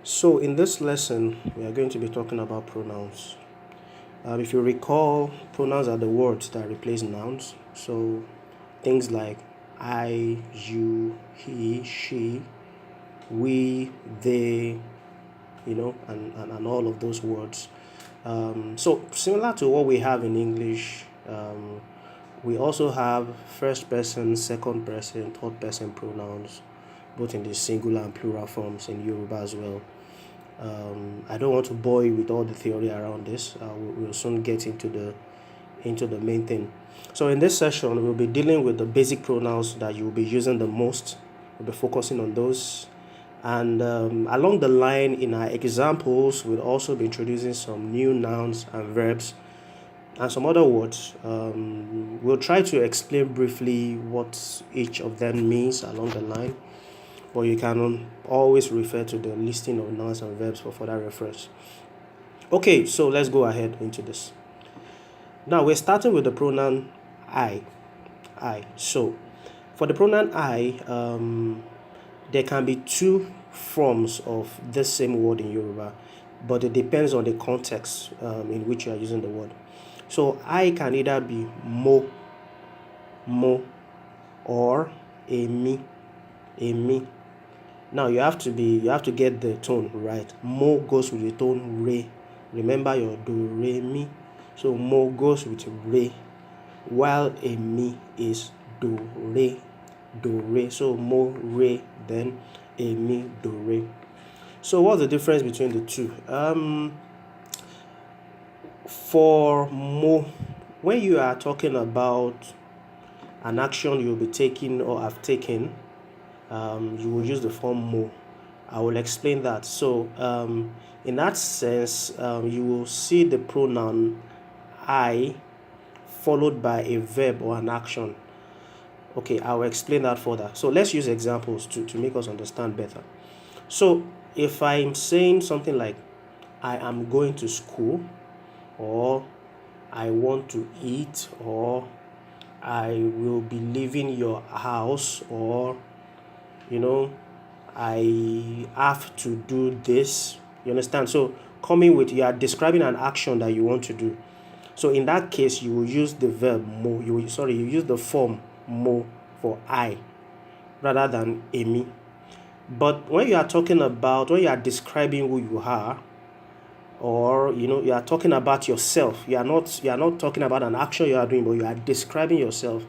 So in this lesson, we are going to be talking about pronouns. If you recall, pronouns are the words that replace nouns. So things like I, you, he, she, we, they, and all of those words. So similar to what we have in English, we also have first person, second person, third person pronouns, both in the singular and plural forms in Yoruba as well. I don't want to bore you with all the theory around this. We'll soon get into the main thing. So in this session, we'll be dealing with the basic pronouns that you'll be using the most. We'll be focusing on those. And along the line in our examples, we'll also be introducing some new nouns and verbs and some other words. We'll try to explain briefly what each of them means along the line, but you can always refer to the listing of nouns and verbs for further reference. Okay, so let's go ahead into this. Now we're starting with the pronoun I. So for the pronoun I, there can be two forms of the same word in Yoruba, but it depends on the context in which you are using the word. So I can either be mo, or emi. Now you have to get the tone right. Mo goes with the tone re. Remember your do re mi. So mo goes with re, while emi is do re. So mo re, then emi do re. So what's the difference between the two? For mo, when you are talking about an action you'll be taking or have taken, you will use the form mo. I will explain that. So in that sense, you will see the pronoun I followed by a verb or an action. Okay, I will explain that further. So let's use examples to make us understand better. So if I'm saying something like I am going to school, or I want to eat, or I will be leaving your house, or I have to do this. You understand? So you are describing an action that you want to do. So in that case, you will use the verb mo. You use the form mo for I rather than emi. But when you are describing who you are, or you are talking about yourself, you are not talking about an action you are doing, but you are describing yourself,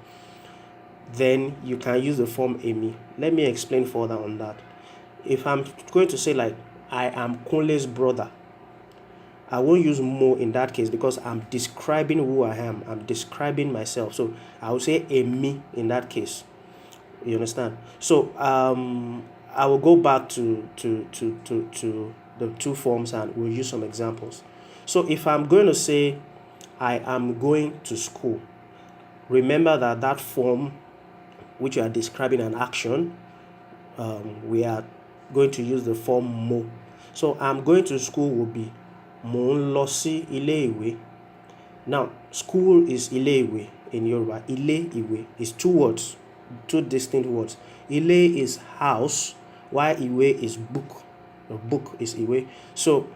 then you can use the form emi. Let me explain further on that. If I'm going to say like I am Kunle's brother, I won't use mo in that case because I'm describing who I am. I'm describing myself. So I will say emi in that case. You understand? So I will go back to the two forms and we'll use some examples. So if I'm going to say I am going to school, remember that form which you are describing an action, we are going to use the form mo. So I'm going to school will be mo ń lọ sí ilé ìwé. Now school is ilé ìwé in Yoruba. Ilé ìwé is two distinct words. Ilé is house, while ìwé is book. The book is ìwé. So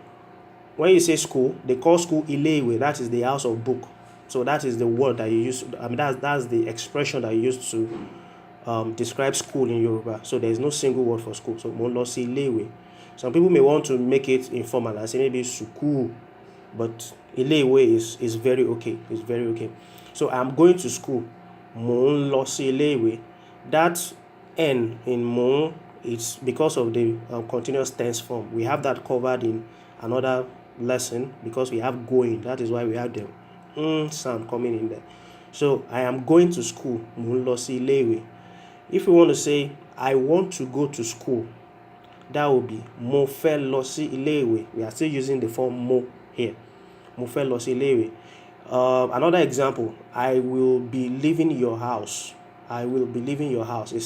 when you say school, they call school ilé ìwé. That is the house of book. So that is the word that you use. That's the expression that you use to describe school in Yoruba. So there is no single word for school. So mo ń lọ sí ilé ìwé. Some people may want to make it informal and say maybe suku, but ilé ìwé is very okay. It's very okay. So I'm going to school. Mo ń lọ sí ilé ìwé. That N in mo, it's because of the continuous tense form. We have that covered in another lesson because we have going. That is why we have the sound coming in there. So I am going to school. Mo ń lọ sí ilé ìwé. If you want to say I want to go to school, that will be mo fẹ́ lọ sí ilé ìwé. We are still using the form mo here. Mo fẹ́ lọ sí ilé ìwé. Another example, I will be leaving your house. I will be leaving your house. I'm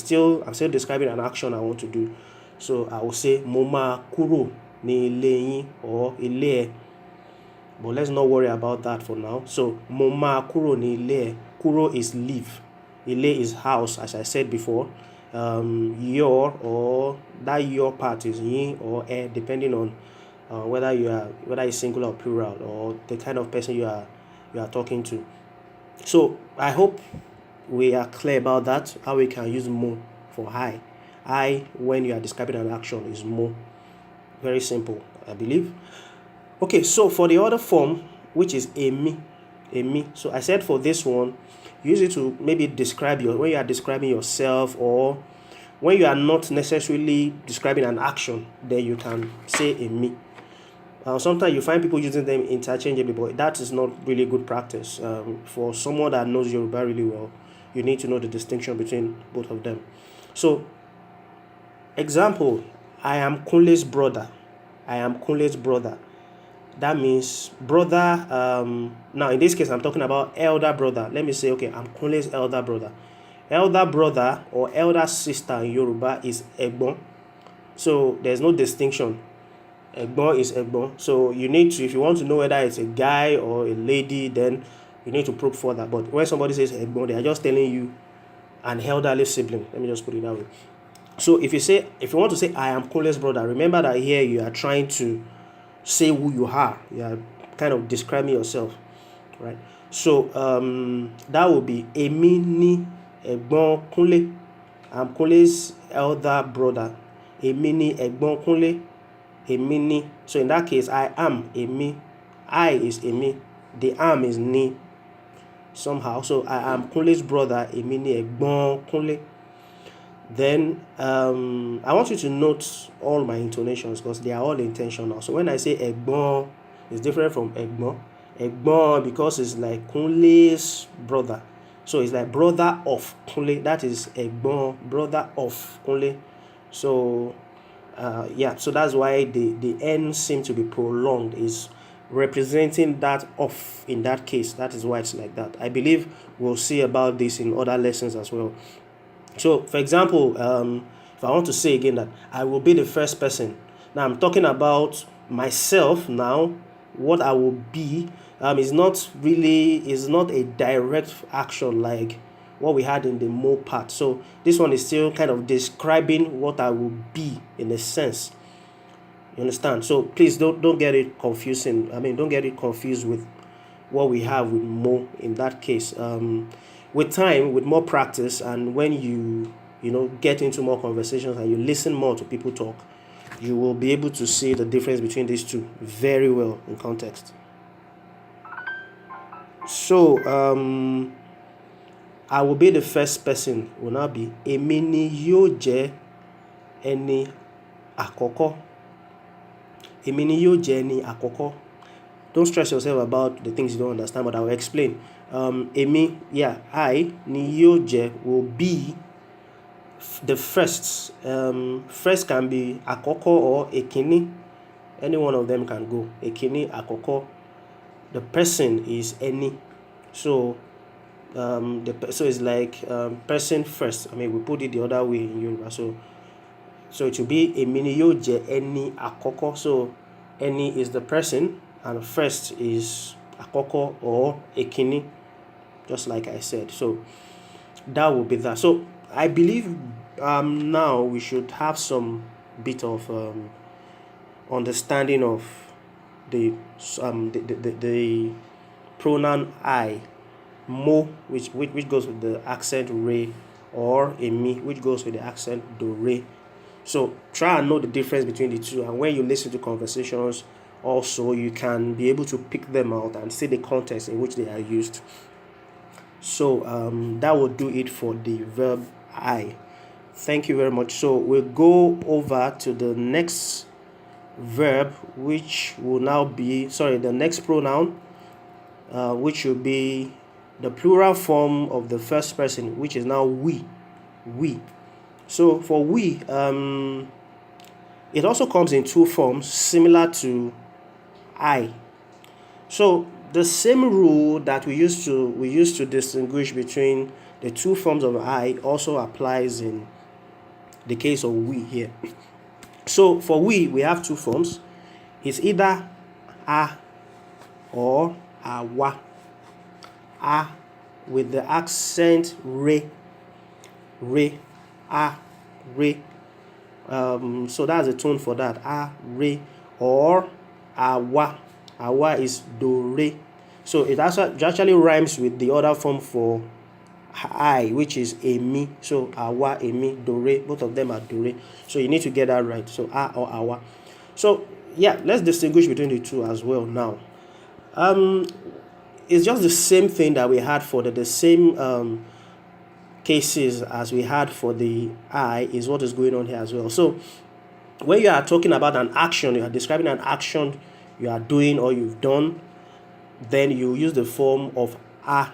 still describing an action I want to do. So I will say mo máa kúrò ní ilé yín or ilé ẹ. But let's not worry about that for now. So mo máa kúrò ní ilé ẹ. Kúrò is leave. Ilé is house, as I said before. your, or that your part is yin or depending on whether it's singular or plural, or the kind of person you are talking to. So I hope we are clear about that, how we can use mo for I. I, when you are describing an action, is mo. Very simple, I believe. Okay, so for the other form, which is emi. So I said for this one, use it to maybe describe when you are describing yourself, or when you are not necessarily describing an action, then you can say emi. Sometimes you find people using them interchangeably, but that is not really good practice. For someone that knows Yoruba really well, you need to know the distinction between both of them. So, example, I am Kunle's brother. I am Kunle's brother. That means brother. Now, in this case, I'm talking about elder brother. Let me say, okay, I'm Kunle's elder brother. Elder brother or elder sister in Yoruba is Egbon. So, there's no distinction. Egbon is Egbon. So you need to, if you want to know whether it's a guy or a lady, then you need to probe further. But when somebody says Egbon, they are just telling you an elderly sibling. Let me just put it that way. So if you want to say I am Kunle's brother, remember that here you are trying to say who you are. You are kind of describing yourself, right? So that would be Emi ni Egbon Kunle. I'm Kunle's elder brother. Emi ni Egbon Kunle. Emi ni. So in that case, I am Emi. I is Emi. The am is ni. Somehow. So I am Kunle's brother. Emi ni Egbon Kunle. Then I want you to note all my intonations because they are all intentional. So when I say Egbon, it's different from Egbon. Egbon because it's like Kunle's brother. So it's like brother of Kunle. That is Egbon, brother of Kunle. So so that's why the N seem to be prolonged, is representing that of in that case. That is why it's like that. I believe we'll see about this in other lessons as well. So, for example, if I want to say again that I will be the first person. Now, I'm talking about myself now. What I will be is not a direct action like what we had in the mo part. So this one is still kind of describing what I will be in a sense. You understand? So please don't get it confusing. Don't get it confused with what we have with mo in that case. With time, with more practice, and when you get into more conversations and you listen more to people talk, you will be able to see the difference between these two very well in context. So I will be the first person will now be Èmi ni yóò jẹ́ ẹni àkọ́kọ́. Èmi ni yóò jẹ́ ẹni àkọ́kọ́. Don't stress yourself about the things you don't understand, but I will explain. Èmi, I ni yóò jẹ́ will be the first. First can be àkọ́kọ́ or èkíní. Any one of them can go. Èkíní, àkọ́kọ́. The person is ẹni. So so it's like person first. We put it the other way in Yoruba. So it will be Èmi ni yóò jẹ́ ẹni àkọ́kọ́. So ẹni is the person and first is àkọ́kọ́ or èkíní, just like I said. So that will be that. So I believe now we should have some bit of understanding of the pronoun I, mo, which goes with the accent re, or emi, which goes with the accent do re. So try and know the difference between the two, and when you listen to conversations, also you can be able to pick them out and see the context in which they are used. So that will do it for the verb I. Thank you very much. So we'll go over to the next verb, which will now be the next pronoun, which will be the plural form of the first person, which is now we. So for we, it also comes in two forms similar to I. So the same rule that we used to distinguish between the two forms of I also applies in the case of we here. So for we have two forms. It's either a or awa. A with the accent re, a, re. So that's the tone for that, a, re, or awa. Awa is do, re. So it actually rhymes with the other form for I, which is emi. So awa, emi, do, re. Both of them are do, re. So you need to get that right. So a or awa. So yeah, let's distinguish between the two as well now. It's just the same thing that we had for the same cases as we had for the I is what is going on here as well. So when you are talking about an action, you are describing an action you are doing or you've done, then you use the form of a.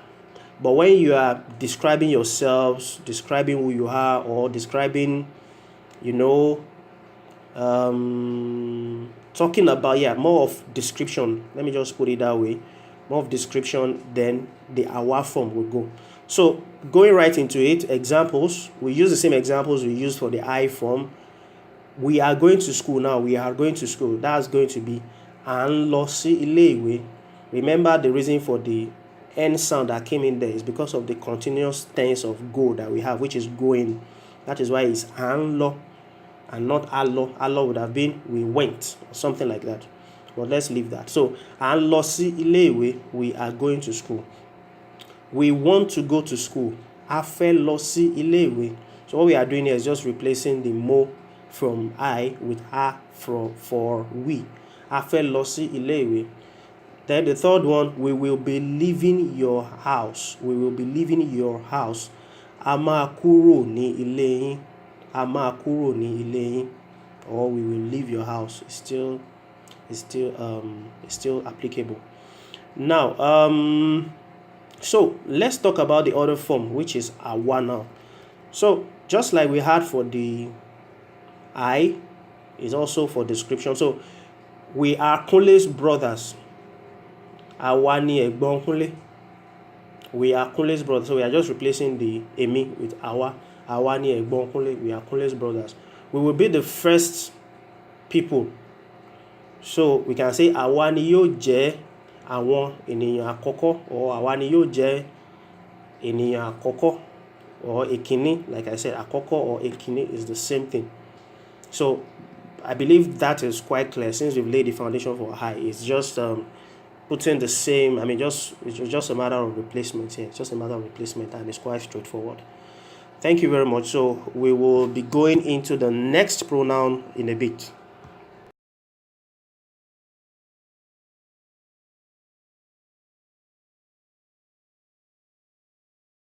But when you are describing yourselves, describing who you are, or describing, talking about, more of description, let me just put it that way, more of description, then the awa form will go. So going right into it, examples, we use the same examples we used for the I form. We are going to school now. We are going to school. That's going to be à ń lọ sí ilé ìwé. Remember the reason for the N sound that came in there is because of the continuous tense of go that we have, which is going. That is why it's à ń lọ and not á lọ. Á lọ would have been we went or something like that. But let's leave that. So à ń lọ sí ilé ìwé. We are going to school. We want to go to school. A fẹ́ lọ sí ilé ìwé. So what we are doing here is just replacing the mo from I with a for we. A fẹ́ lọ sí ilé ìwé. Then the third one, we will be leaving your house. We will be leaving your house. A máa kúrò ní ilé yín. A máa kúrò ní ilé yín. Or we will leave your house. It's still applicable. Now, so let's talk about the other form, which is awa now. So just like we had for the I, is also for description. So we are Kunle's brothers. Àwa ni ẹ̀gbọ́n Kunle. We are Kunle's brothers. So we are just replacing the emi with àwa. Àwa ni ẹ̀gbọ́n Kunle. We are Kunle's brothers. We will be the first people. So we can say àwa ni yóò jẹ́ àwọn ènìyàn àkọ́kọ́, or àwa ni yóò jẹ́ ènìyàn àkọ́kọ́, or èkíní. Like I said, àkọ́kọ́ or èkíní is the same thing. So I believe that is quite clear since we've laid the foundation for I. It's just putting the same, it's just a matter of replacement here. It's just a matter of replacement, and it's quite straightforward. Thank you very much. So we will be going into the next pronoun in a bit.